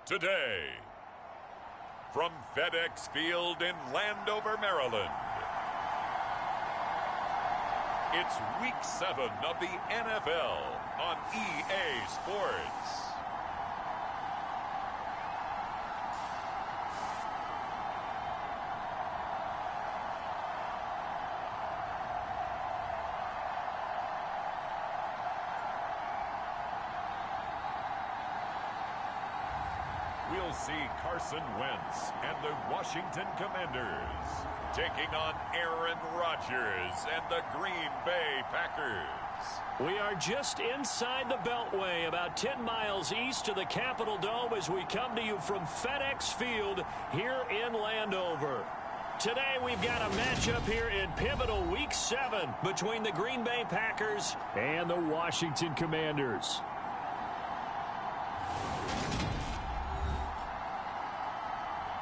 today. From FedEx Field in Landover, Maryland, it's Week 7 of the NFL on EA Sports. We'll see Carson Wentz and the Washington Commanders taking on Aaron Rodgers and the Green Bay Packers. We are just inside the Beltway, about 10 miles east of the Capitol Dome as we come to you from FedEx Field here in Landover. Today we've got a matchup here in pivotal Week 7 between the Green Bay Packers and the Washington Commanders.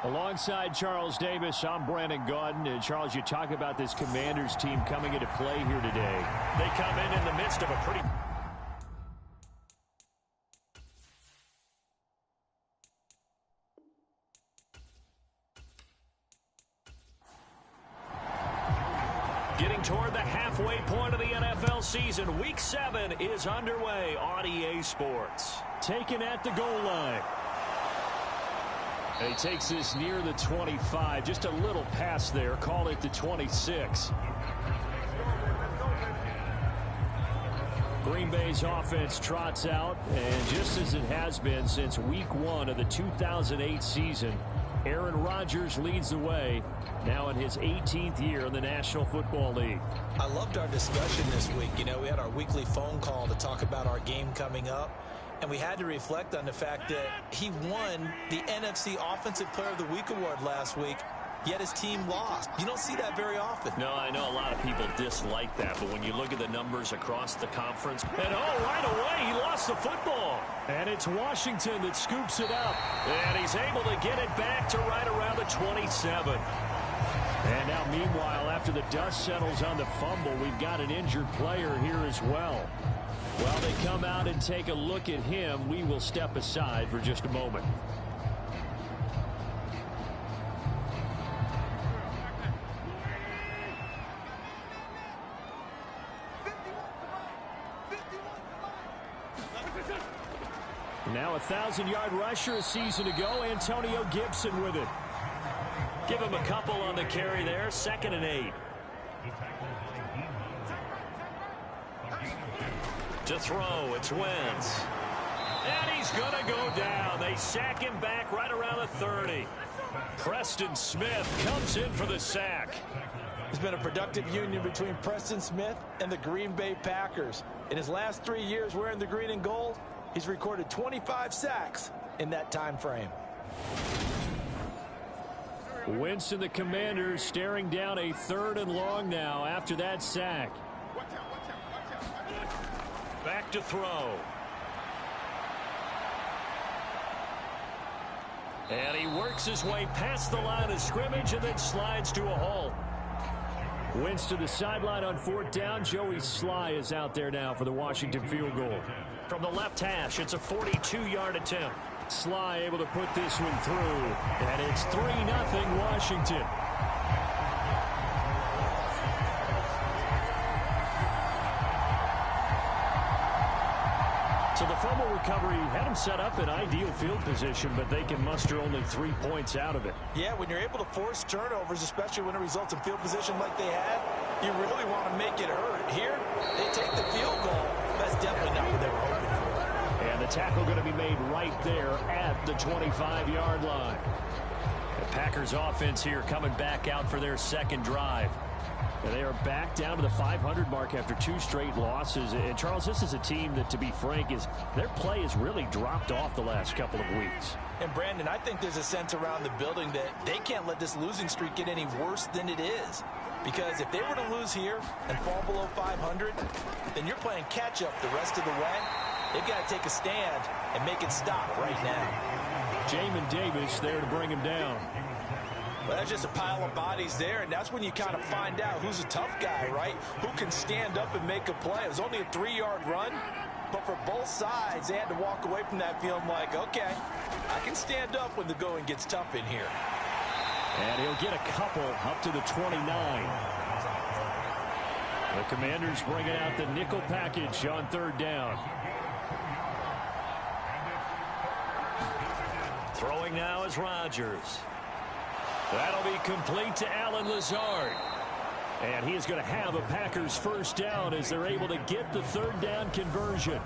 Alongside Charles Davis, I'm Brandon Gaudin. And Charles, you talk about this Commanders team coming into play here today. They come in the midst of a pretty... Getting toward the halfway point of the NFL season, Week 7 is underway on EA Sports. Taken at the goal line. And he takes this near the 25. Just a little pass there. Call it the 26. Green Bay's offense trots out. And just as it has been since Week 1 of the 2008 season, Aaron Rodgers leads the way, now in his 18th year in the National Football League. I loved our discussion this week. You know, we had our weekly phone call to talk about our game coming up. And we had to reflect on the fact that he won the NFC Offensive Player of the Week award last week, yet his team lost. You don't see that very often. No, I know a lot of people dislike that, but when you look at the numbers across the conference, and right away, he lost the football. And it's Washington that scoops it up. And he's able to get it back to right around the 27. And now, meanwhile, after the dust settles on the fumble, we've got an injured player here as well. While they come out and take a look at him, we will step aside for just a moment. Now a 1,000-yard rusher a season ago, Antonio Gibson with it. Give him a couple on the carry there, 2nd and 8. To throw, it's Wentz. And he's going to go down. They sack him back right around the 30. Preston Smith comes in for the sack. There's been a productive union between Preston Smith and the Green Bay Packers. In his last 3 years wearing the green and gold, he's recorded 25 sacks in that time frame. Wentz and the Commanders staring down a 3rd and long now after that sack. Back to throw. And he works his way past the line of scrimmage and then slides to a halt. Wentz to the sideline on 4th down. Joey Sly is out there now for the Washington field goal. From the left hash, it's a 42-yard attempt. Sly able to put this one through. And it's 3-0 Washington. So the fumble recovery had him set up in ideal field position, but they can muster only 3 points out of it. Yeah, when you're able to force turnovers, especially when it results in field position like they had, you really want to make it hurt. Here, they take the field goal. That's definitely not what they were hoping for. And the tackle going to be made right there at the 25-yard line. The Packers offense here coming back out for their 2nd drive. And they are back down to the 500 mark after 2 straight losses. And, Charles, this is a team that, to be frank, their play has really dropped off the last couple of weeks. And, Brandon, I think there's a sense around the building that they can't let this losing streak get any worse than it is. Because if they were to lose here and fall below 500, then you're playing catch-up the rest of the way. They've got to take a stand and make it stop right now. Jamin Davis there to bring him down. Well, that's just a pile of bodies there, and that's when you kind of find out who's a tough guy, right? Who can stand up and make a play. It was only a 3-yard run, But for both sides, they had to walk away from that feeling like, okay, I can stand up when the going gets tough in here. And he'll get a couple up to the 29. The Commanders bringing out the nickel package on third down. Throwing now is Rodgers. That'll be complete to Allen Lazard. And he is going to have a Packers first down as they're able to get the third down conversion.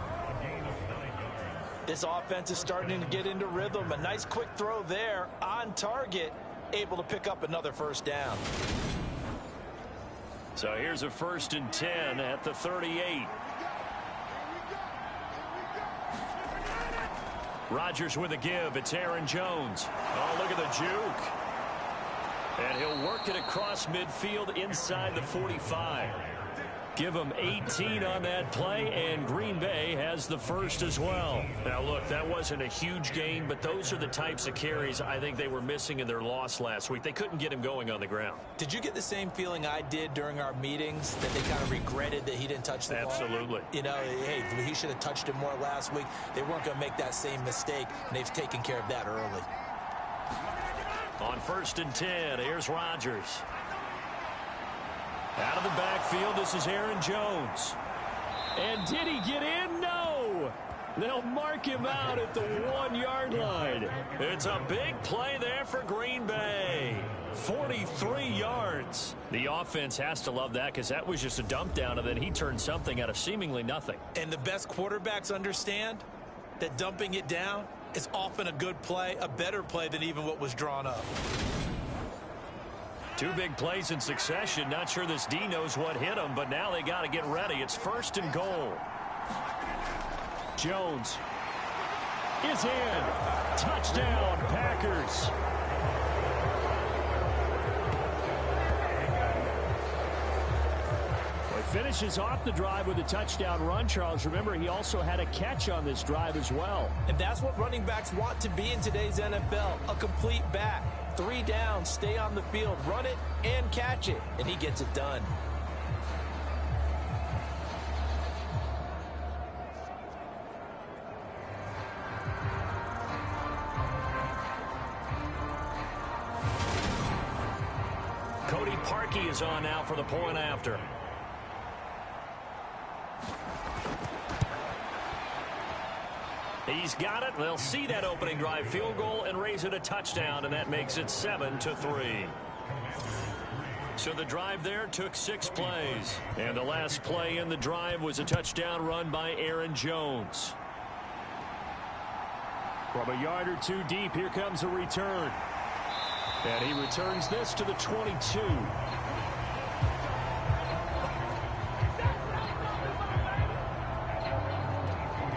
This offense is starting to get into rhythm. A nice quick throw there on target, able to pick up another first down. So here's a 1st and 10 at the 38. Rodgers with a give. It's Aaron Jones. Oh, look at the juke. And he'll work it across midfield inside the 45. Give him 18 on that play, and Green Bay has the first as well. Now, look, that wasn't a huge gain, but those are the types of carries I think they were missing in their loss last week. They couldn't get him going on the ground. Did you get the same feeling I did during our meetings, that they kind of regretted that he didn't touch the ball? Absolutely. You know, hey, he should have touched it more last week. They weren't going to make that same mistake, and they've taken care of that early. On 1st and 10, here's Rodgers. Out of the backfield, this is Aaron Jones. And did he get in? No! They'll mark him out at the 1-yard line. It's a big play there for Green Bay. 43 yards. The offense has to love that because that was just a dump down, and then he turned something out of seemingly nothing. And the best quarterbacks understand that dumping it down is often a good play, a better play than even what was drawn up. Two big plays in succession. Not sure this D knows what hit him, but now they got to get ready. It's 1st and goal. Jones is in. Touchdown, Packers. Well, he finishes off the drive with a touchdown run, Charles. Remember, he also had a catch on this drive as well. And that's what running backs want to be in today's NFL, a complete back. 3 down, stay on the field, run it, and catch it. And he gets it done. Cody Parkey is on now for the point after. He's got it. They'll see that opening drive field goal and raise it a touchdown, and that makes it 7-3. So the drive there took 6 plays. And the last play in the drive was a touchdown run by Aaron Jones. From a yard or two deep, here comes a return. And he returns this to the 22.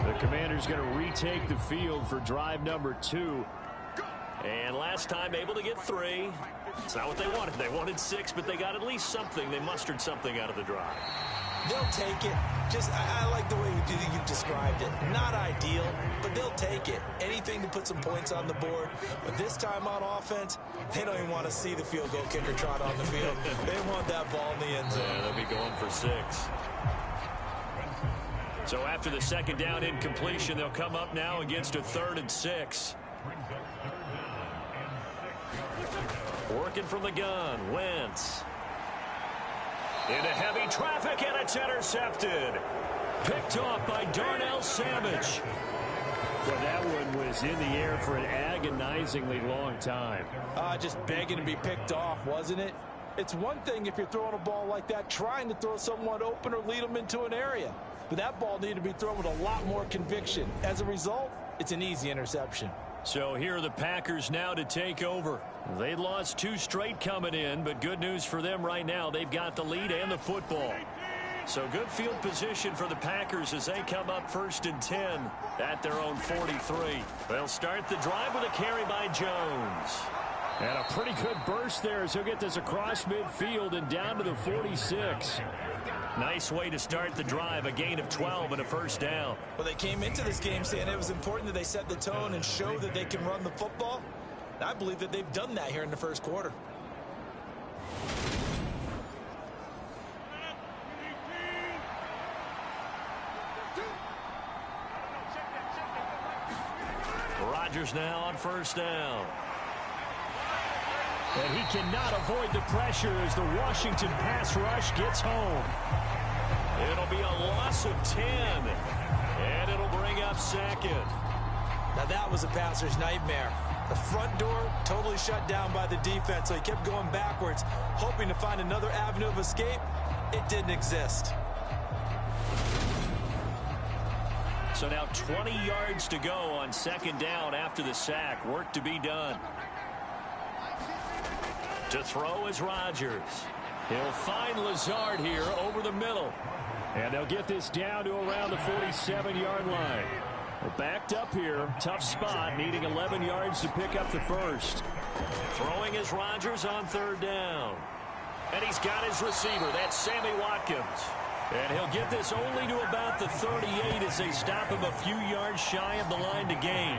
The Commanders going to retake the field for drive number 2. And last time able to get 3. It's not what they wanted. They wanted 6, but they got at least something. They mustered something out of the drive. They'll take it. I like the way you described it. Not ideal, but they'll take it. Anything to put some points on the board. But this time on offense, they don't even want to see the field goal kicker trot on the field. They want that ball in the end zone. Yeah, they'll be going for 6. So after the second down incompletion, they'll come up now against a 3rd and 6. Working from the gun, Wentz. Into heavy traffic, and it's intercepted. Picked off by Darnell Savage. Well, that one was in the air for an agonizingly long time. Just begging to be picked off, wasn't it? It's one thing if you're throwing a ball like that, trying to throw someone open or lead them into an area. But that ball needed to be thrown with a lot more conviction. As a result, it's an easy interception. So here are the Packers now to take over. They lost 2 straight coming in, but good news for them right now. They've got the lead and the football. So good field position for the Packers as they come up 1st and 10 at their own 43. They'll start the drive with a carry by Jones. And a pretty good burst there as he'll get this across midfield and down to the 46. Nice way to start the drive, a gain of 12 and a first down. Well, they came into this game saying it was important that they set the tone and show that they can run the football. And I believe that they've done that here in the first quarter. Rodgers now on first down. And he cannot avoid the pressure as the Washington pass rush gets home. It'll be a loss of 10. And it'll bring up second. Now that was a passer's nightmare. The front door totally shut down by the defense, so he kept going backwards, hoping to find another avenue of escape. It didn't exist. So now 20 yards to go on second down after the sack. Work to be done. To throw is Rodgers. He'll find Lazard here over the middle. And they'll get this down to around the 47-yard line. Well, backed up here. Tough spot, needing 11 yards to pick up the first. Throwing is Rodgers on third down. And he's got his receiver. That's Sammy Watkins. And he'll get this only to about the 38 as they stop him a few yards shy of the line to gain.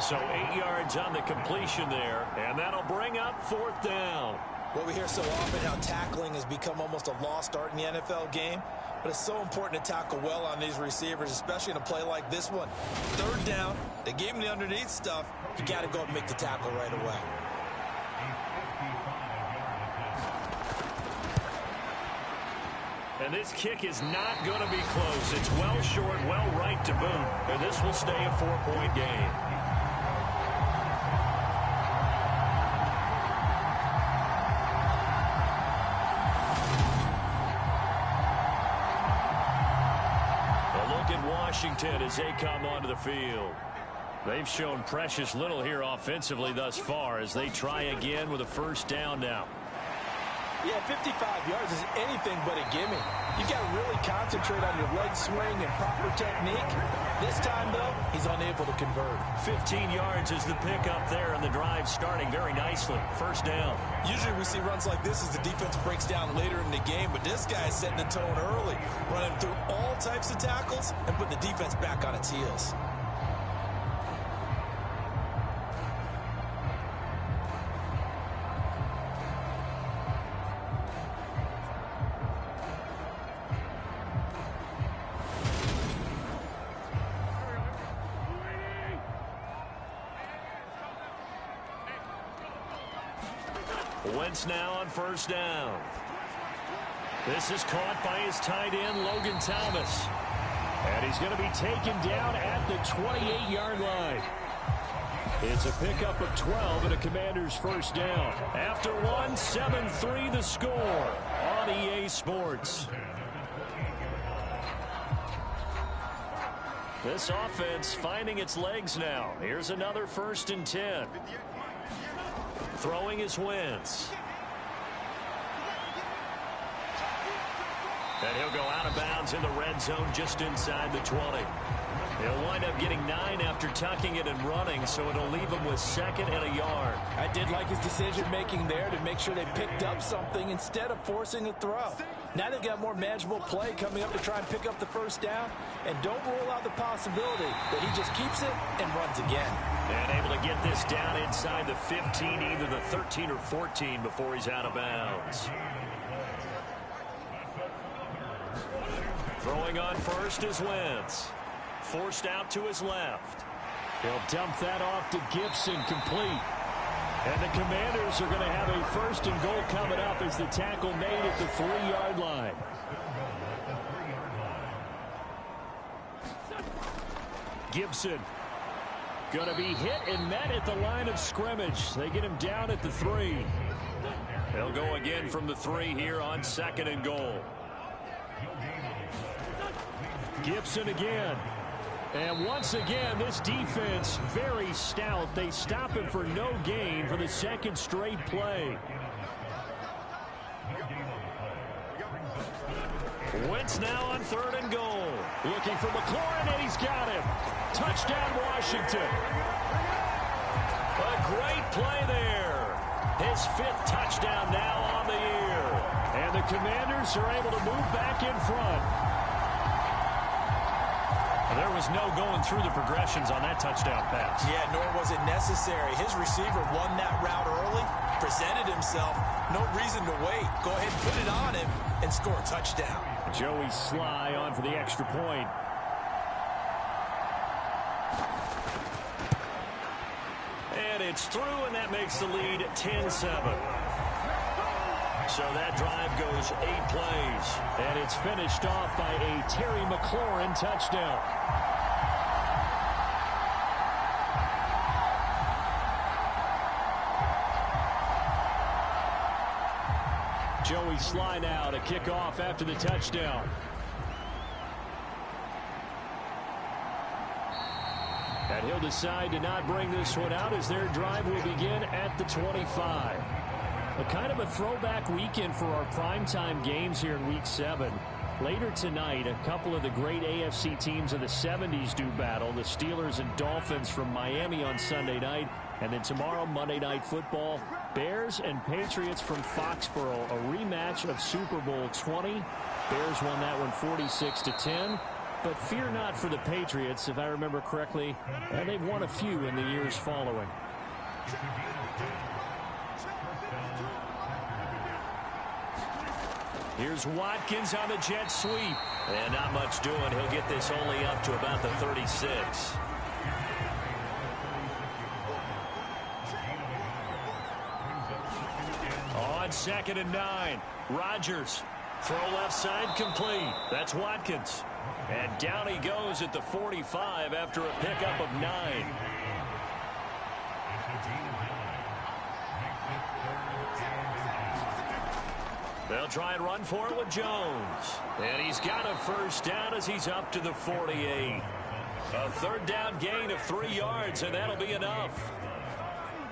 So 8 yards on the completion there, and that'll bring up fourth down. Well, we hear so often how tackling has become almost a lost art in the NFL game, but it's so important to tackle well on these receivers, especially in a play like this one. Third down, they gave him the underneath stuff. You got to go and make the tackle right away. And this kick is not going to be close. It's well short, well right to boot, and this will stay a 4-point game. Washington as they come onto the field. They've shown precious little here offensively thus far as they try again with a first down now. Yeah, 55 yards is anything but a gimme. You've got to really concentrate on your leg swing and proper technique. This time, though, he's unable to convert. 15 yards is the pickup there, and the drive starting very nicely. First down. Usually we see runs like this as the defense breaks down later in the game, but this guy is setting the tone early, running through all types of tackles and putting the defense back on its heels. Wentz now on first down. This is caught by his tight end, Logan Thomas. And he's going to be taken down at the 28-yard line. It's a pickup of 12 and a Commander's first down. After one, 7-3 the score on EA Sports. This offense finding its legs now. Here's another 1st and 10. Throwing is Wentz. And he'll go out of bounds in the red zone just inside the 20. He'll wind up getting 9 after tucking it and running, so it'll leave him with 2nd and a yard. I did like his decision-making there to make sure they picked up something instead of forcing a throw. Now they've got more manageable play coming up to try and pick up the first down, and don't rule out the possibility that he just keeps it and runs again. And able to get this down inside the 15, either the 13 or 14 before he's out of bounds. Throwing on first is Wentz. Forced out to his left. He'll dump that off to Gibson, complete. And the Commanders are going to have a 1st and goal coming up as the tackle made at the 3-yard line. Gibson going to be hit and met at the line of scrimmage. They get him down at the 3. They'll go again from the 3 here on 2nd and goal. Gibson again. And once again, this defense very stout. They stop him for no gain for the 2nd straight play. Wentz now on 3rd and goal. Looking for McLaurin, and he's got him. Touchdown, Washington. A great play there. His 5th touchdown now on the year. And the Commanders are able to move back in front. There was no going through the progressions on that touchdown pass. Yeah, nor was it necessary. His receiver won that route early, presented himself. No reason to wait. Go ahead and put it on him and score a touchdown. Joey Sly on for the extra point. and it's through, and that makes the lead 10-7. So that drive goes 8 plays, and it's finished off by a Terry McLaurin touchdown. Joey Sly now to kick off after the touchdown. And he'll decide to not bring this one out as their drive will begin at the 25. A kind of a throwback weekend for our primetime games here in Week 7. Later tonight, a couple of the great AFC teams of the 70s do battle. The Steelers and Dolphins from Miami on Sunday night. And then tomorrow, Monday Night Football, Bears and Patriots from Foxborough. A rematch of Super Bowl 20. Bears won that one 46-10. But fear not for the Patriots, if I remember correctly. They've won a few in the years following. Here's Watkins on the jet sweep. And not much doing. He'll get this only up to about the 36. On 2nd and 9. Rodgers. Throw left side complete. That's Watkins. And down he goes at the 45 after a pickup of 9. They'll try and run for it with Jones. And he's got a first down as he's up to the 48. A third down gain of 3 yards, and that'll be enough.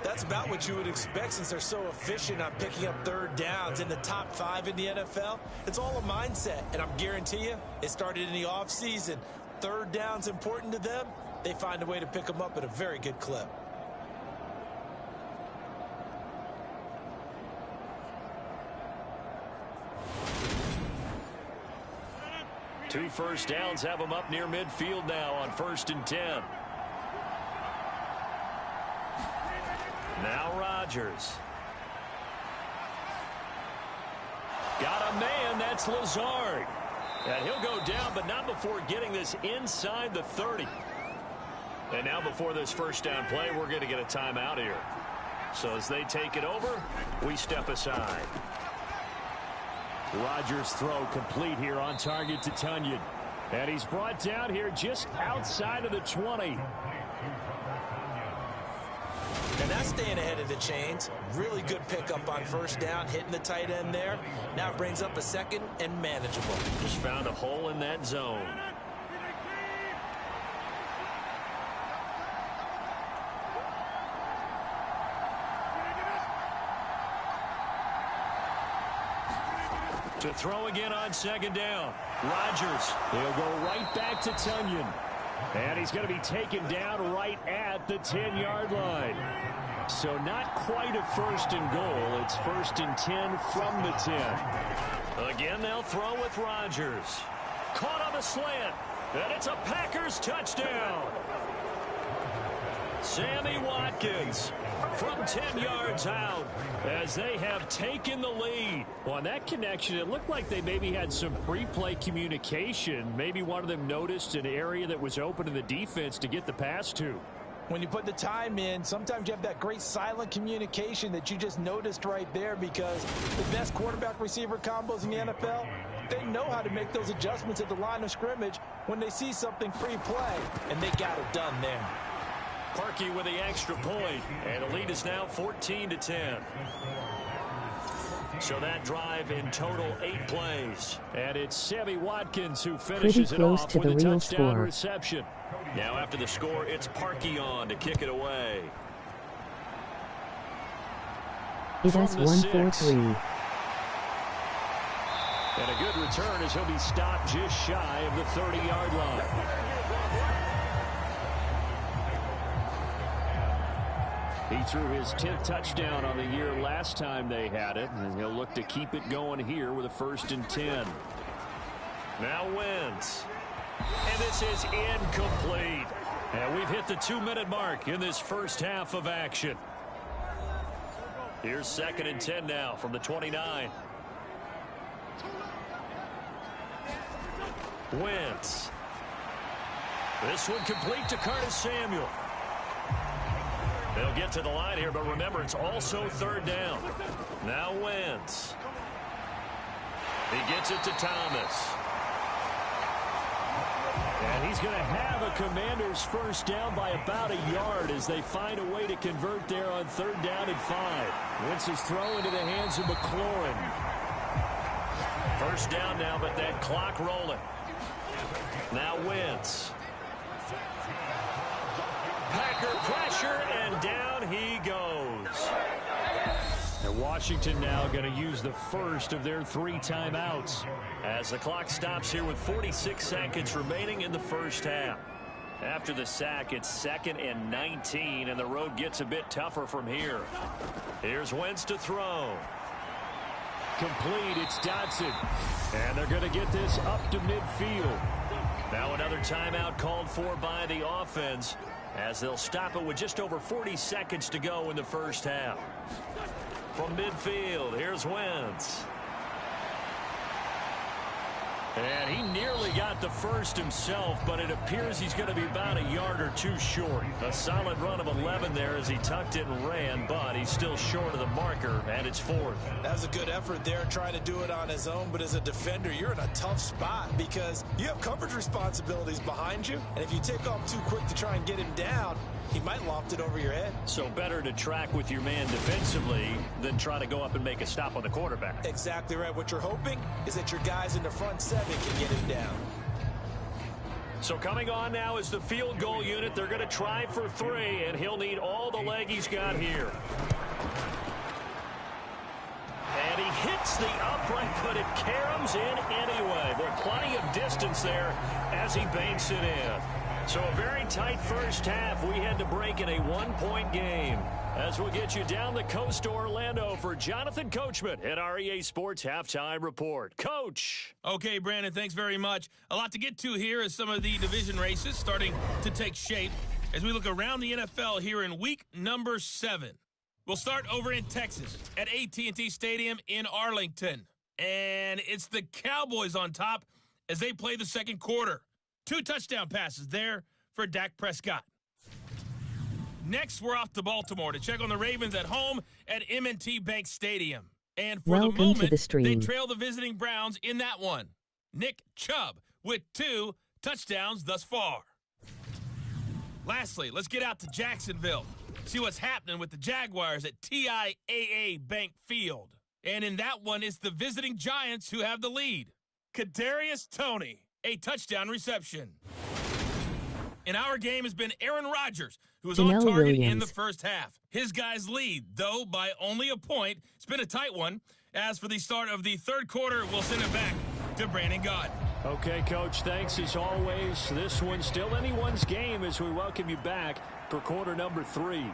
That's about what you would expect since they're so efficient on picking up third downs in the top 5 in the NFL. It's all a mindset, and I'm guarantee you it started in the offseason. Third down's important to them. They find a way to pick them up at a very good clip. Two first downs have them up near midfield now on 1st and 10. Now Rodgers. Got a man, that's Lazard. And he'll go down, but not before getting this inside the 30. And now before this first down play, we're going to get a timeout here. So as they take it over, we step aside. Rodgers' throw complete here on target to Tunyon. And he's brought down here just outside of the 20. And that's staying ahead of the chains. Really good pickup on first down, hitting the tight end there. Now it brings up a second and manageable. Just found a hole in that zone. To throw again on 2nd down. Rodgers. He'll go right back to Tunyon. And he's going to be taken down right at the 10-yard line. So not quite a 1st and goal. It's 1st and 10 from the 10. Again, they'll throw with Rodgers. Caught on the slant. And it's a Packers touchdown. Sammy Watkins from 10 yards out as they have taken the lead. Well, on that connection, it looked like they maybe had some pre-play communication. Maybe one of them noticed an area that was open in the defense to get the pass to. When you put the time in, sometimes you have that great silent communication that you just noticed right there, because the best quarterback-receiver combos in the NFL, they know how to make those adjustments at the line of scrimmage when they see something pre-play, and they got it done there. Parkey with the extra point, and the lead is now 14-10. So that drive in total 8 plays, and it's Sammy Watkins who finishes it off with a touchdown reception. Now after the score, it's Parkey on to kick it away. It is 1-4-3. And a good return as he'll be stopped just shy of the 30-yard line. He threw his 10th touchdown on the year last time they had it, and he'll look to keep it going here with a 1st and 10. Now Wentz. And this is incomplete. And we've hit the 2-minute mark in this first half of action. Here's 2nd and 10 now from the 29. Wentz. This one complete to Curtis Samuel. They'll get to the line here, but remember, it's also third down. Now Wentz. He gets it to Thomas. And he's going to have a Commanders first down by about a yard as they find a way to convert there on third down and 5. Wentz's throw into the hands of McLaurin. First down now, but that clock rolling. Now Wentz. Packer pressure, and down he goes. And Washington now going to use the first of their 3 timeouts as the clock stops here with 46 seconds remaining in the first half. After the sack, it's 2nd and 19, and the road gets a bit tougher from here. Here's Wentz to throw. Complete, it's Dotson. And they're going to get this up to midfield. Now another timeout called for by the offense as they'll stop it with just over 40 seconds to go in the first half. From midfield, here's Wentz. And he nearly got the first himself, but it appears he's going to be about a yard or 2 short. A solid run of 11 there as he tucked it and ran, but he's still short of the marker, and it's 4th. That was a good effort there trying to do it on his own, but as a defender, you're in a tough spot because you have coverage responsibilities behind you, and if you take off too quick to try and get him down, he might loft it over your head. So better to track with your man defensively than try to go up and make a stop on the quarterback. Exactly right. What you're hoping is that your guys in the front 7 can get him down. So coming on now is the field goal unit. They're going to try for 3, and he'll need all the leg he's got here. And he hits the upright, but it caroms in anyway. There's plenty of distance there as he banks it in. So a very tight first half. We had to break in a 1-point game. As we'll get you down the coast to Orlando for Jonathan Coachman at our EA Sports Halftime Report. Coach. Okay, Brandon, thanks very much. A lot to get to here as some of the division races starting to take shape as we look around the NFL here in week number 7. We'll start over in Texas at AT&T Stadium in Arlington. And it's the Cowboys on top as they play the second quarter. 2 touchdown passes there for Dak Prescott. Next, we're off to Baltimore to check on the Ravens at home at M&T Bank Stadium. And for the moment, they trail the visiting Browns in that one. Nick Chubb with 2 touchdowns thus far. Lastly, let's get out to Jacksonville. See what's happening with the Jaguars at TIAA Bank Field. And in that one, it's the visiting Giants who have the lead. Kadarius Toney, a touchdown reception. In our game has been Aaron Rodgers, who was on target in the first half. His guys lead, though, by only a point. It's been a tight one. As for the start of the third quarter, we'll send it back to Brandon Gott. Okay, Coach, thanks as always. This one's still anyone's game as we welcome you back for quarter number 3.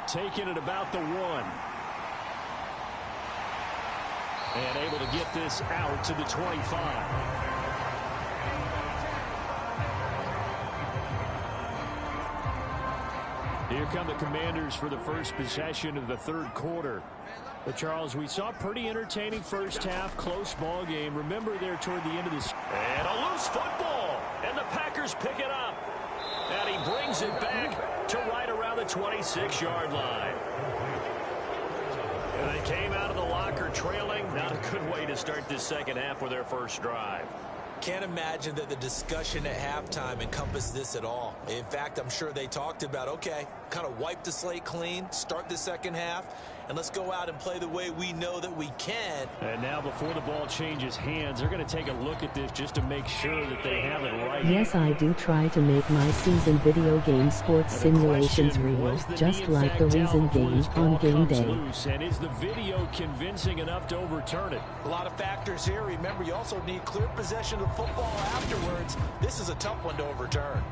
Taking it about the 1. And able to get this out to the 25. Here come the Commanders for the first possession of the third quarter. But, Charles, we saw a pretty entertaining first half, close ball game. Remember there toward the end of this. And a loose football. And the Packers pick it up. And he brings it back to right around the 26-yard line. And they came out of the locker trailing. Not a good way to start this second half with their first drive. Can't imagine that the discussion at halftime encompassed this at all. In fact, I'm sure they talked about, okay, kind of wipe the slate clean, start the second half, and let's go out and play the way we know that we can. And now before the ball changes hands, they're going to take a look at this just to make sure that they have it right. Yes, I do try to make my season video game sports simulations real, just like the reason game on game day. And is the video convincing enough to overturn it? A lot of factors here. Remember, you also need clear possession of football afterwards. This is a tough one to overturn.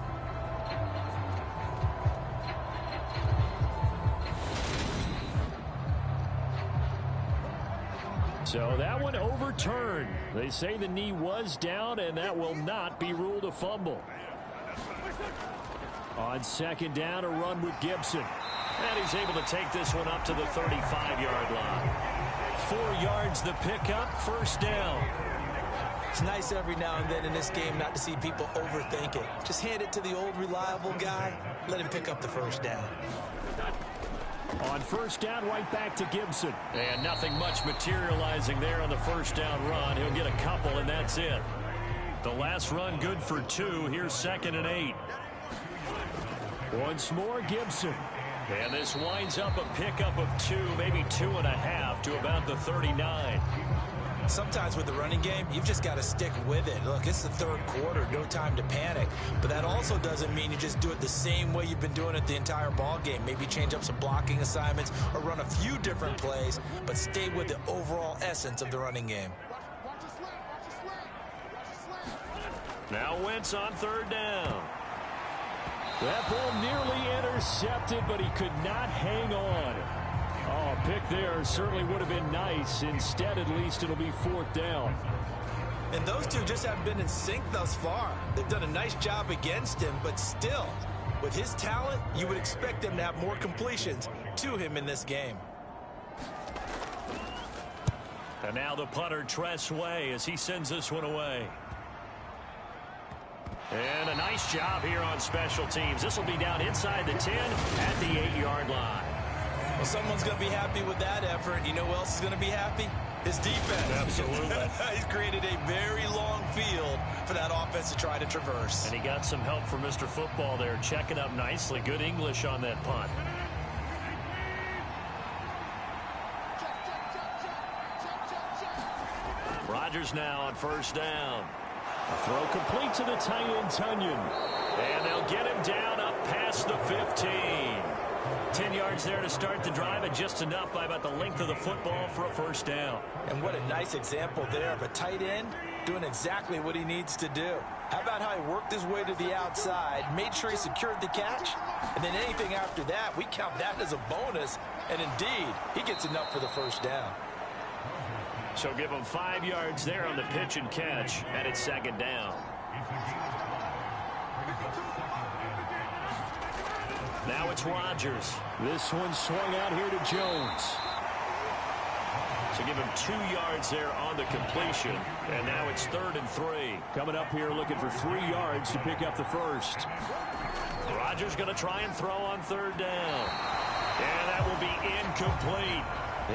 So that one overturned. They say the knee was down, and that will not be ruled a fumble. On second down, a run with Gibson. And he's able to take this one up to the 35-yard line. 4 yards the pickup, first down. It's nice every now and then in this game not to see people overthink it. Just hand it to the old reliable guy. Let him pick up the first down. On first down, right back to Gibson. And nothing much materializing there on the first down run. He'll get a couple, and that's it. The last run good for 2. Here's 2nd and 8. Once more, Gibson. And this winds up a pickup of 2, maybe 2.5 to about the 39. Sometimes with the running game, you've just got to stick with it. Look, it's the third quarter, no time to panic. But that also doesn't mean you just do it the same way you've been doing it the entire ball game. Maybe change up some blocking assignments or run a few different plays, but stay with the overall essence of the running game. Now Wentz on third down. That ball nearly intercepted, but he could not hang on. Oh, a pick there certainly would have been nice. Instead, at least, it'll be 4th down. And those two just haven't been in sync thus far. They've done a nice job against him, but still, with his talent, you would expect them to have more completions to him in this game. And now the punter, Tress Way, as he sends this one away. And a nice job here on special teams. This will be down inside the 10 at the 8-yard line. Well, someone's going to be happy with that effort. You know who else is going to be happy? His defense. Absolutely. He's created a very long field for that offense to try to traverse. And he got some help from Mr. Football there, checking up nicely. Good English on that punt. Rodgers now on first down. A throw complete to the tight end, Tunyon. And they'll get him down up past the 15. 10 yards there to start the drive, and just enough by about the length of the football for a first down. And what a nice example there of a tight end doing exactly what he needs to do. How about how he worked his way to the outside, made sure he secured the catch, and then anything after that, we count that as a bonus. And indeed, he gets enough for the first down. So give him 5 yards there on the pitch and catch, and it's 2nd down. Now it's Rodgers. This one swung out here to Jones. So give him 2 yards there on the completion, and now it's 3rd and 3. Coming up here looking for 3 yards to pick up the first. Rodgers going to try and throw on 3rd down. And that will be incomplete.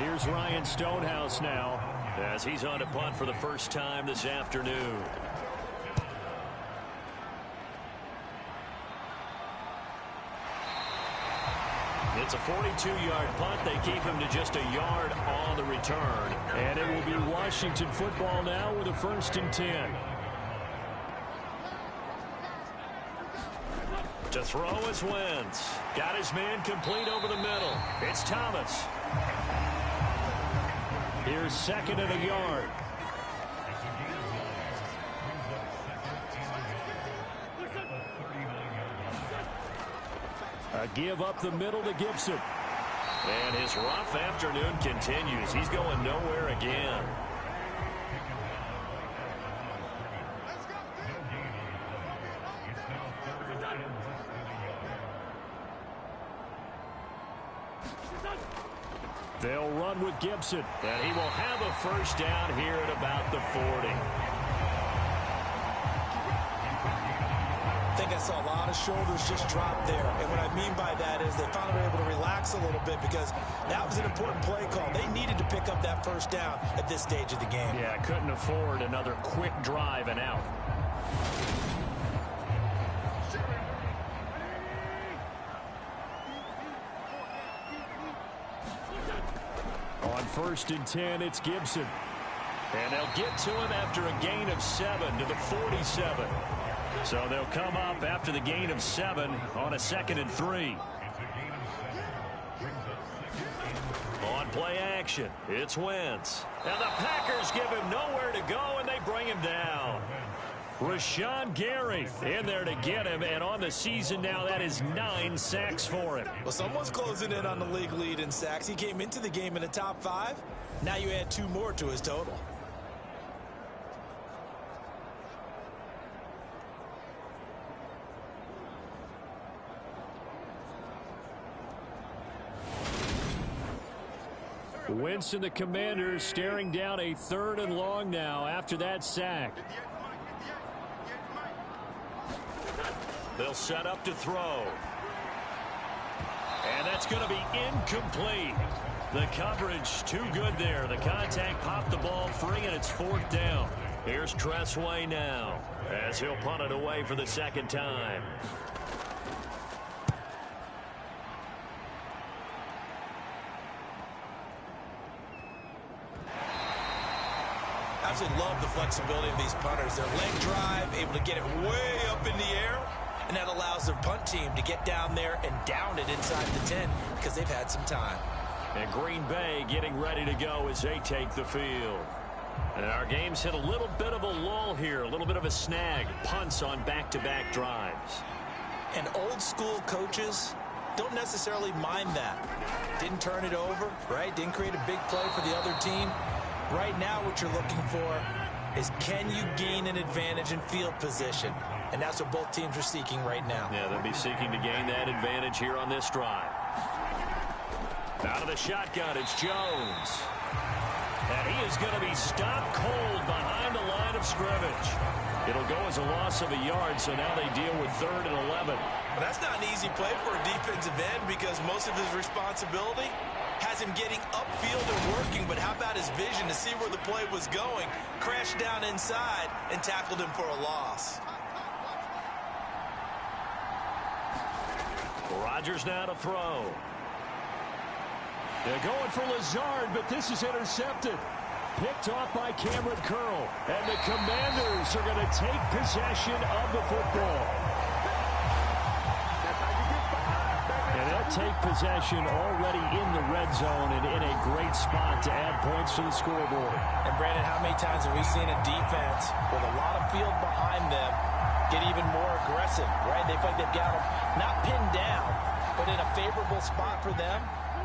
Here's Ryan Stonehouse now, as he's on to punt for the first time this afternoon. It's a 42-yard punt. They keep him to just a yard on the return. And it will be Washington football now with a 1st and 10. To throw is Wentz. Got his man complete over the middle. It's Thomas. Here's 2nd and a yard. A give up the middle to Gibson. And his rough afternoon continues. He's going nowhere again. They'll run with Gibson. And he will have a first down here at about the 40. I think I saw a lot of shoulders just drop there. And what I mean by that is they finally were able to relax a little bit because that was an important play call. They needed to pick up that first down at this stage of the game. Yeah, couldn't afford another quick drive and out. On 1st and 10, it's Gibson. And they'll get to him after a gain of 7 to the 47. So they'll come up after the gain of 7 on a 2nd and 3. On play action, it's Wentz. And the Packers give him nowhere to go, and they bring him down. Rashawn Gary in there to get him, and on the season now, that is 9 sacks for him. Well, someone's closing in on the league lead in sacks. He came into the game in the top 5. Now you add 2 more to his total. Wentz and the Commanders staring down a 3rd and long now after that sack. They'll set up to throw. And that's going to be incomplete. The coverage too good there. The contact popped the ball free, and it's 4th down. Here's Tressway now as he'll punt it away for the 2nd time. I absolutely love the flexibility of these punters. Their leg drive, able to get it way up in the air, and that allows their punt team to get down there and down it inside the 10 because they've had some time. And Green Bay getting ready to go as they take the field. And our game's hit a little bit of a lull here, a little bit of a snag. Punts on back-to-back drives. And old school coaches don't necessarily mind that. Didn't turn it over, right? Didn't create a big play for the other team. Right now what you're looking for is, can you gain an advantage in field position? And that's what both teams are seeking right now. Yeah, they'll be seeking to gain that advantage here on this drive. Out of the shotgun, it's Jones. And he is going to be stopped cold behind the line of scrimmage. It'll go as a loss of a yard, so now they deal with 3rd and 11. Well, that's not an easy play for a defensive end because most of his responsibility has him getting upfield and working, but how about his vision to see where the play was going, crashed down inside, and tackled him for a loss. Rodgers now to throw. They're going for Lazard, but this is intercepted. Picked off by Cameron Curl. And the Commanders are going to take possession of the football. And they'll take possession already in the red zone and in a great spot to add points to the scoreboard. And Brandon, how many times have we seen a defense with a lot of field behind them get even more aggressive, right? They feel like they've got them not pinned down, but in a favorable spot for them.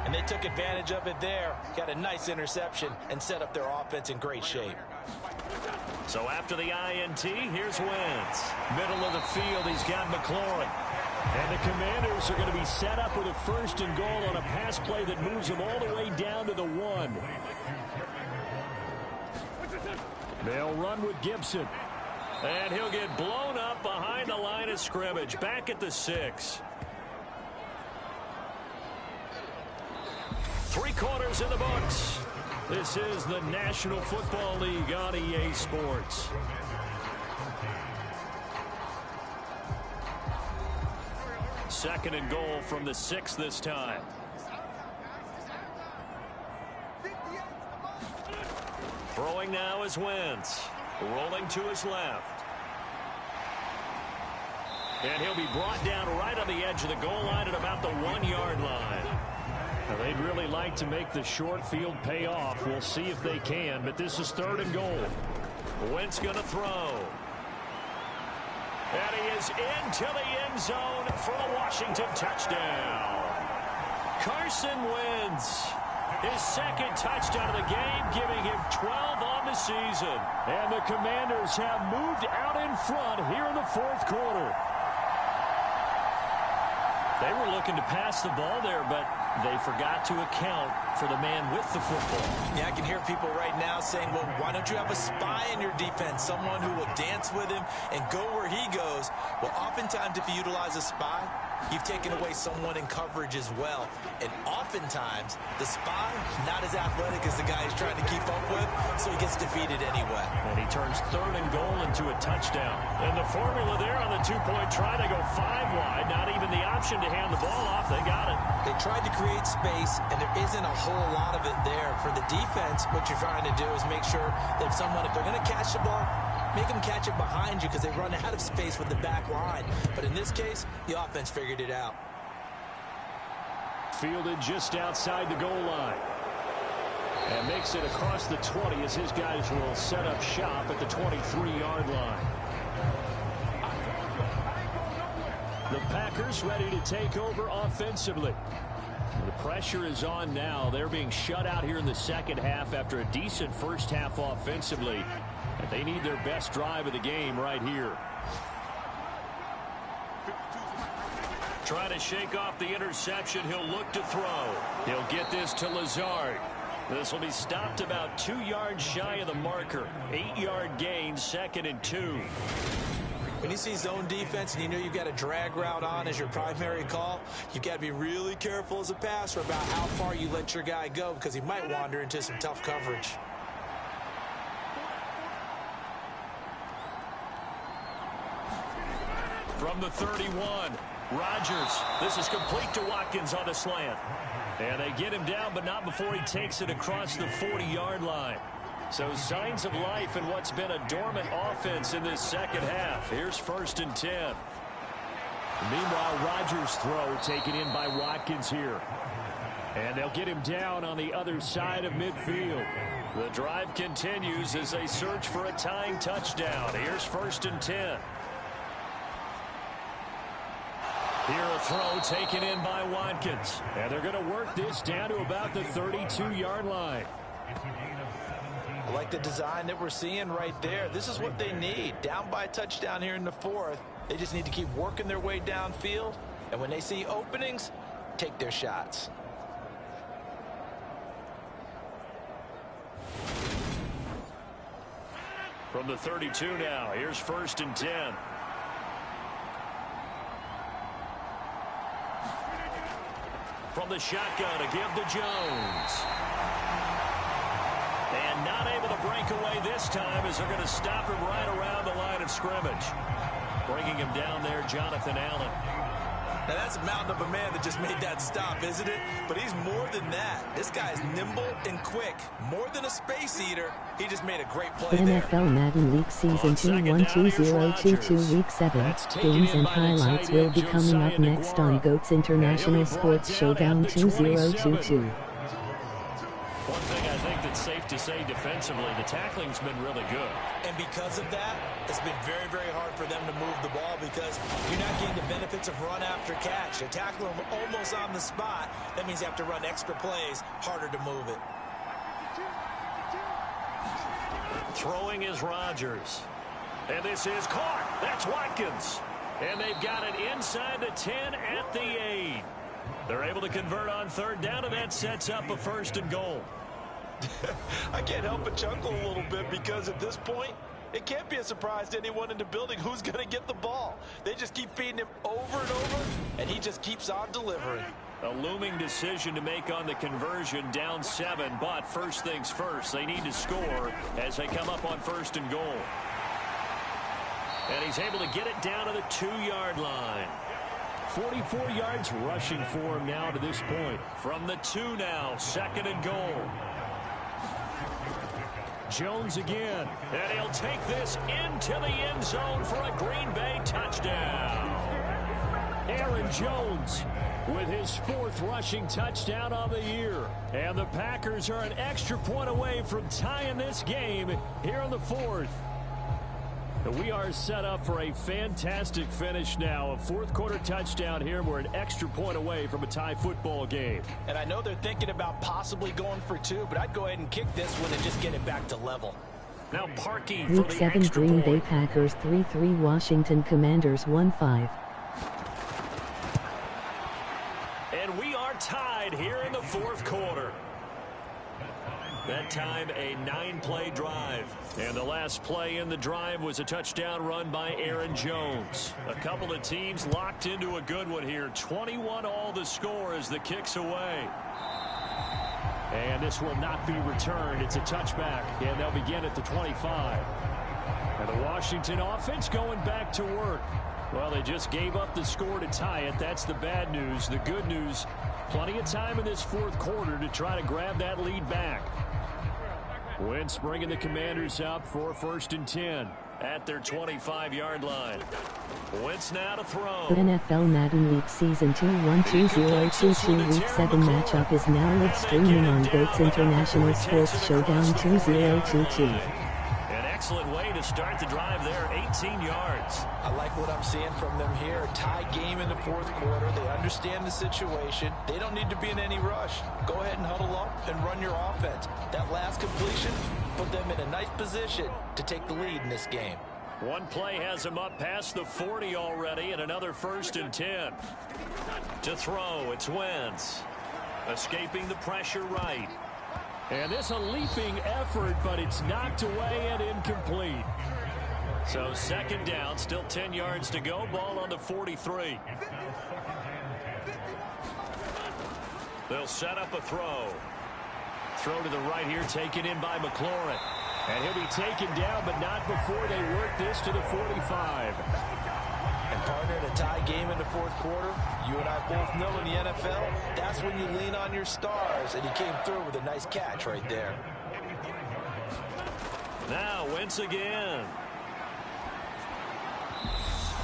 And they took advantage of it there. Got a nice interception and set up their offense in great shape. So after the INT, here's Wentz. Middle of the field, he's got McLaurin. And the Commanders are going to be set up with a 1st and goal on a pass play that moves them all the way down to the 1. They'll run with Gibson. And he'll get blown up behind the line of scrimmage. Back at the 6. 3 quarters in the books. This is the National Football League on EA Sports. Second and goal from the 6 this time. Throwing now is Wentz. Rolling to his left. And he'll be brought down right on the edge of the goal line at about the 1-yard line. Now, they'd really like to make the short field pay off. We'll see if they can, but this is 3rd and goal. Wentz going to throw. And he is into the end zone for the Washington touchdown. Carson Wentz, his 2nd touchdown of the game, giving him 12 on the season. And the Commanders have moved out in front here in the 4th quarter. They were looking to pass the ball there, but they forgot to account for the man with the football. Yeah, I can hear people right now saying, well, why don't you have a spy in your defense, someone who will dance with him and go where he goes? Well, oftentimes if you utilize a spy, you've taken away someone in coverage as well. And oftentimes, the spy, not as athletic as the guy he's trying to keep up with, so he gets defeated anyway. And he turns 3rd and goal into a touchdown. And the formula there on the 2-point try to go 5 wide, not even the option to hand the ball off. They got it. They tried to create space, and there isn't a whole lot of it there. For the defense, what you're trying to do is make sure that someone, if they're going to catch the ball, make them catch it behind you because they run out of space with the back line. But in this case, the offense figured it out. Fielded just outside the goal line. And makes it across the 20 as his guys will set up shop at the 23-yard line. The Packers ready to take over offensively. The pressure is on now. They're being shut out here in the 2nd half after a decent first half offensively. And they need their best drive of the game right here. Trying to shake off the interception. He'll look to throw. He'll get this to Lazard. This will be stopped about 2 yards shy of the marker. 8-yard gain, 2nd and 2. When you see zone defense and you know you've got a drag route on as your primary call, you've got to be really careful as a passer about how far you let your guy go because he might wander into some tough coverage. From the 31, Rodgers. This is complete to Watkins on the slant. And they get him down, but not before he takes it across the 40-yard line. So signs of life in what's been a dormant offense in this second half. Here's 1st and 10. Meanwhile, Rodgers' throw taken in by Watkins here. And they'll get him down on the other side of midfield. The drive continues as they search for a tying touchdown. Here's 1st and 10. Here a throw taken in by Watkins. And they're going to work this down to about the 32-yard line. I like the design that we're seeing right there. This is what they need. Down by a touchdown here in the 4th. They just need to keep working their way downfield. And when they see openings, take their shots. From the 32 now, here's 1st and 10. From the shotgun to give to Jones. And not able to break away this time as they're going to stop him right around the line of scrimmage. Bringing him down there, Jonathan Allen. Now that's a mountain of a man that just made that stop, isn't it? But he's more than that. This guy's nimble and quick. More than a space eater. He just made a great play there. NFL Madden League Season 212022 Week 7. Games and highlights will be coming up next on GOAT's International Sports Showdown 2022. One thing I think that's safe to say defensively, the tackling's been really good. And because of that, it's been very, very hard for them to move the ball because you're not getting the benefits of run after catch. You tackle them almost on the spot. That means you have to run extra plays, harder to move it. Throwing is Rodgers. And this is caught. That's Watkins. And they've got it inside the 10 at the 8. They're able to convert on 3rd down, and that sets up a 1st and goal. I can't help but chuckle a little bit because at this point, it can't be a surprise to anyone in the building who's going to get the ball. They just keep feeding him over and over, and he just keeps on delivering. A looming decision to make on the conversion, down 7, but first things first, they need to score as they come up on 1st and goal. And he's able to get it down to the 2-yard line. 44 yards rushing for him now to this point. From the 2 now, 2nd and goal. Jones again. And he'll take this into the end zone for a Green Bay touchdown. Aaron Jones with his 4th rushing touchdown on the year. And the Packers are an extra point away from tying this game here in the 4th. We are set up for a fantastic finish now. A 4th quarter touchdown here. We're an extra point away from a tie football game. And I know they're thinking about possibly going for 2, but I'd go ahead and kick this one and just get it back to level. Now parking for Week the 7 extra Green point. Bay Packers 3-3 Washington Commanders 1-5. And we are tied here in the 4th quarter. That time a 9-play drive. And the last play in the drive was a touchdown run by Aaron Jones. A couple of teams locked into a good one here. 21 all the score as the kick's away. And this will not be returned. It's a touchback. And they'll begin at the 25. And the Washington offense going back to work. Well, they just gave up the score to tie it. That's the bad news. The good news, plenty of time in this 4th quarter to try to grab that lead back. Wentz bringing the Commanders up for 1st and 10 at their 25-yard line. Wentz now to throw. The NFL Madden League Season 212022 Week 7 matchup is now live streaming on GOAT's International Sports Showdown 2022. An excellent way to start the drive there, 18 yards. I like what I'm seeing from them here. Tie game in the 4th quarter. They understand the situation. They don't need to be in any rush. Go ahead and huddle up and run your offense. That last completion put them in a nice position to take the lead in this game. One play has them up past the 40 already, and another 1st and 10. To throw, it's Wentz. Escaping the pressure right. And this a leaping effort, but it's knocked away and incomplete. So second down, still 10 yards to go. Ball on the 43. They'll set up a throw. Throw to the right here, taken in by McLaurin. And he'll be taken down, but not before they work this to the 45. And partner, in a tie game in the fourth quarter, you and I both know in the NFL, that's when you lean on your stars. And he came through with a nice catch right there. Now Wentz again.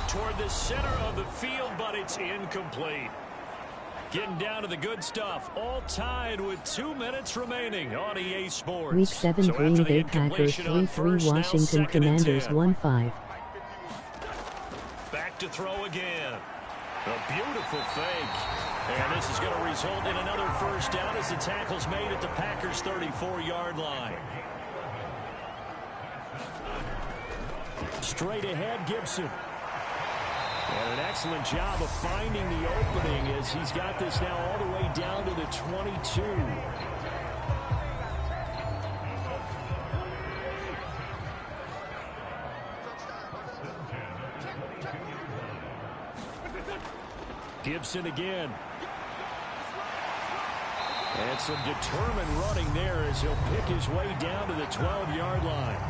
Toward the center of the field, but it's incomplete. Getting down to the good stuff. All tied with 2 minutes remaining on EA Sports. Week 7 So Green Bay Packers 3-3 Washington Commanders 1-5. Back to throw again. A beautiful fake. And this is going to result in another first down as the tackle's made at the Packers' 34-yard line. Straight ahead, Gibson. And an excellent job of finding the opening as he's got this now all the way down to the 22. Gibson again. And some determined running there as he'll pick his way down to the 12-yard line.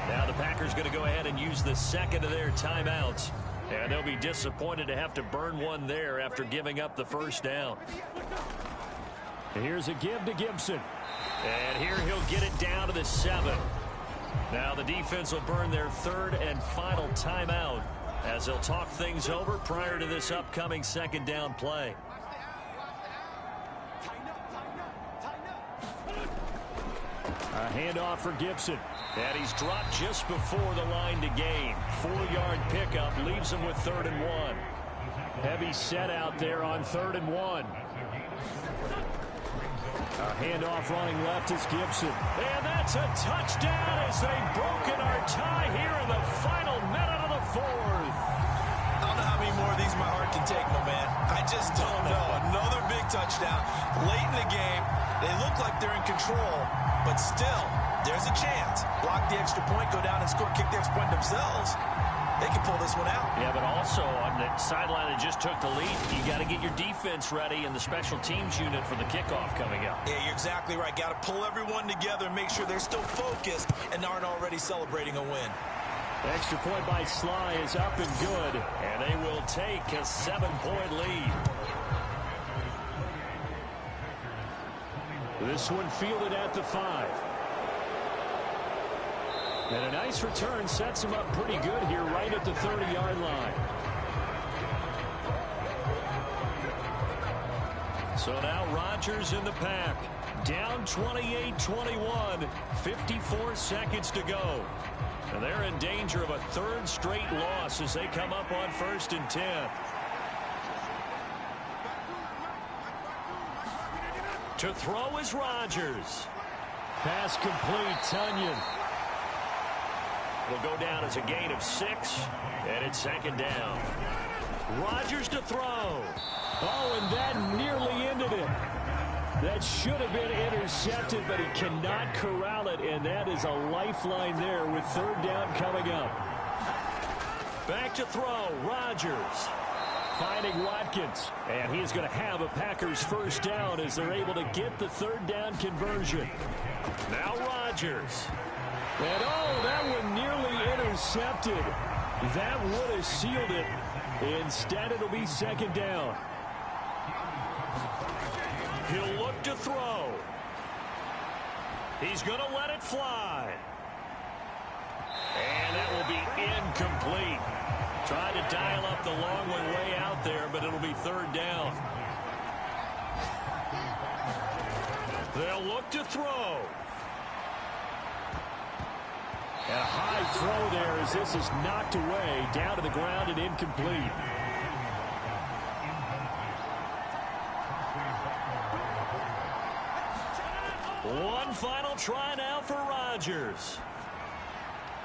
Now the Packers going to go ahead and use the second of their timeouts. And they'll be disappointed to have to burn one there after giving up the first down. And here's a give to Gibson. And here he'll get it down to the 7. Now the defense will burn their third and final timeout as they'll talk things over prior to this upcoming second down play. A handoff for Gibson. And he's dropped just before the line to gain. 4-yard pickup leaves him with 3rd and 1. Heavy set out there on 3rd and 1. A handoff running left is Gibson. And that's a touchdown as they've broken our tie here in the final minute of the 4th. I don't know how many more of these my heart can take, my man. I just don't know. Another big touchdown. Late in the game, they look like they're in control, but still, there's a chance. Block the extra point, go down and score, kick the extra point themselves. They can pull this one out. Yeah, but also on the sideline that just took the lead, you got to get your defense ready and the special teams unit for the kickoff coming up. Yeah, you're exactly right. Got to pull everyone together and make sure they're still focused and aren't already celebrating a win. Extra point by Sly is up and good, and they will take a 7-point lead. This one fielded at the 5. And a nice return sets him up pretty good here right at the 30-yard line. So now Rodgers in the pack. Down 28-21, 54 seconds to go. And they're in danger of a 3rd straight loss as they come up on 1st and 10. To throw is Rodgers. Pass complete, Tunyon. Will go down as a gain of 6, and it's 2nd down. Rodgers to throw. Oh, and that nearly ended it. That should have been intercepted, but he cannot corral it, and that is a lifeline there with 3rd down coming up. Back to throw, Rodgers. Finding Watkins, and he's going to have a Packers first down as they're able to get the 3rd down conversion. Now Rodgers. And oh, that one nearly intercepted. That would have sealed it. Instead, it'll be 2nd down. He'll look to throw. He's going to let it fly. And that will be incomplete. Tried to dial up the long one way out there, but it'll be 3rd down. They'll look to throw. And a high throw there as this is knocked away, down to the ground and incomplete. One final try now for Rodgers.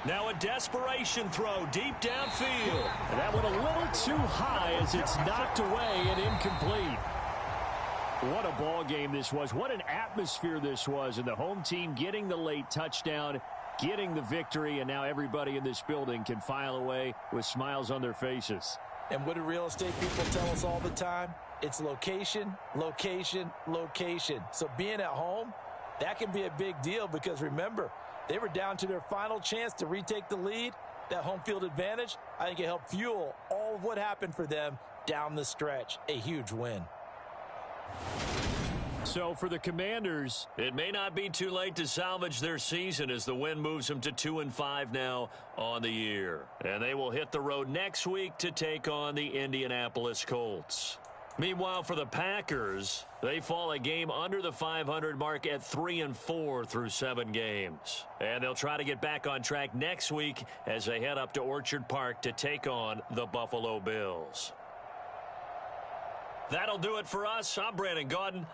Now a desperation throw deep downfield. And that went a little too high as it's knocked away and incomplete. What a ball game this was. What an atmosphere this was. And the home team getting the late touchdown, getting the victory, and now everybody in this building can file away with smiles on their faces. And what do real estate people tell us all the time? It's location, location, location. So being at home, that can be a big deal because, remember, they were down to their final chance to retake the lead. That home field advantage, I think it helped fuel all of what happened for them down the stretch. A huge win. So for the Commanders, it may not be too late to salvage their season as the win moves them to 2-5 now on the year. And they will hit the road next week to take on the Indianapolis Colts. Meanwhile, for the Packers, they fall a game under the 500 mark at 3-4 through 7 games. And they'll try to get back on track next week as they head up to Orchard Park to take on the Buffalo Bills. That'll do it for us. I'm Brandon Gaudin.